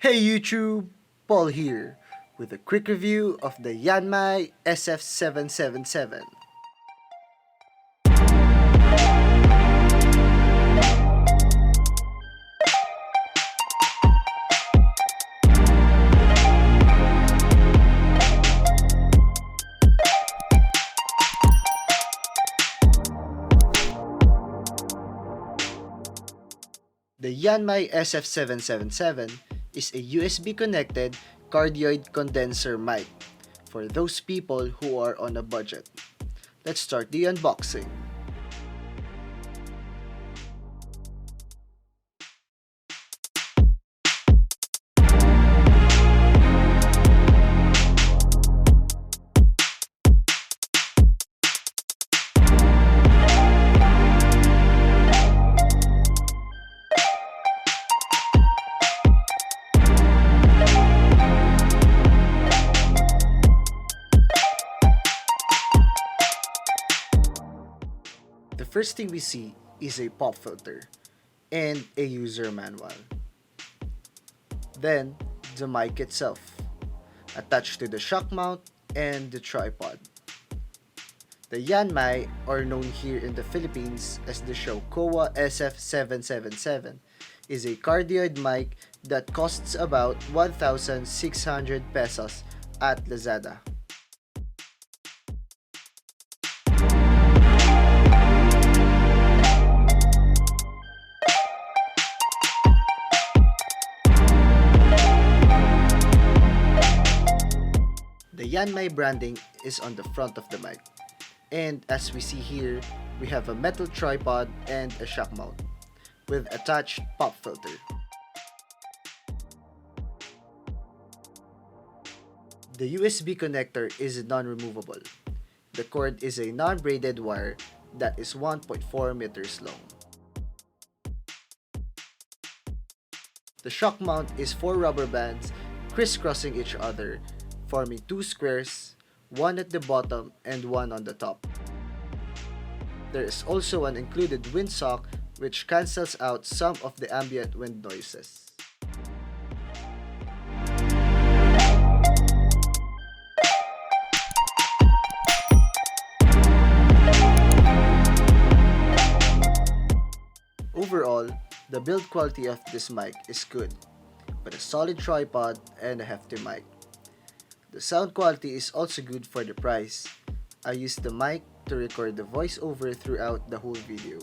Hey YouTube, Paul here with a quick review of the Yanmai SF-777. The Yanmai SF-777 is a USB-connected Cardioid Condenser mic for those people who are on a budget. Let's start the unboxing. The first thing we see is a pop filter and a user manual. Then, the mic itself, attached to the shock mount and the tripod. The Yanmai, or known here in the Philippines as the Xiaokoa SF-777, is a cardioid mic that costs about 1,600 pesos at Lazada. The Yanmai branding is on the front of the mic, and as we see here, we have a metal tripod and a shock mount with attached pop filter. The USB connector is non-removable. The cord is a non-braided wire that is 1.4 meters long. The shock mount is 4 rubber bands crisscrossing each other, forming 2 squares, one at the bottom and one on the top. There is also an included windsock which cancels out some of the ambient wind noises. Overall, the build quality of this mic is good, with a solid tripod and a hefty mic. The sound quality is also good for the price. I used the mic to record the voiceover throughout the whole video,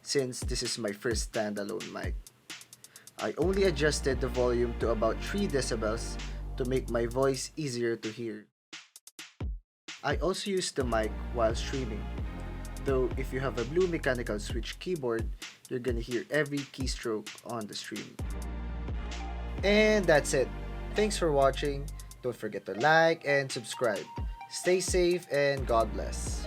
since this is my first standalone mic. I only adjusted the volume to about 3 decibels to make my voice easier to hear. I also used the mic while streaming, though if you have a blue mechanical switch keyboard, you're gonna hear every keystroke on the stream. And that's it. Thanks for watching. Don't forget to like and subscribe. Stay safe and God bless.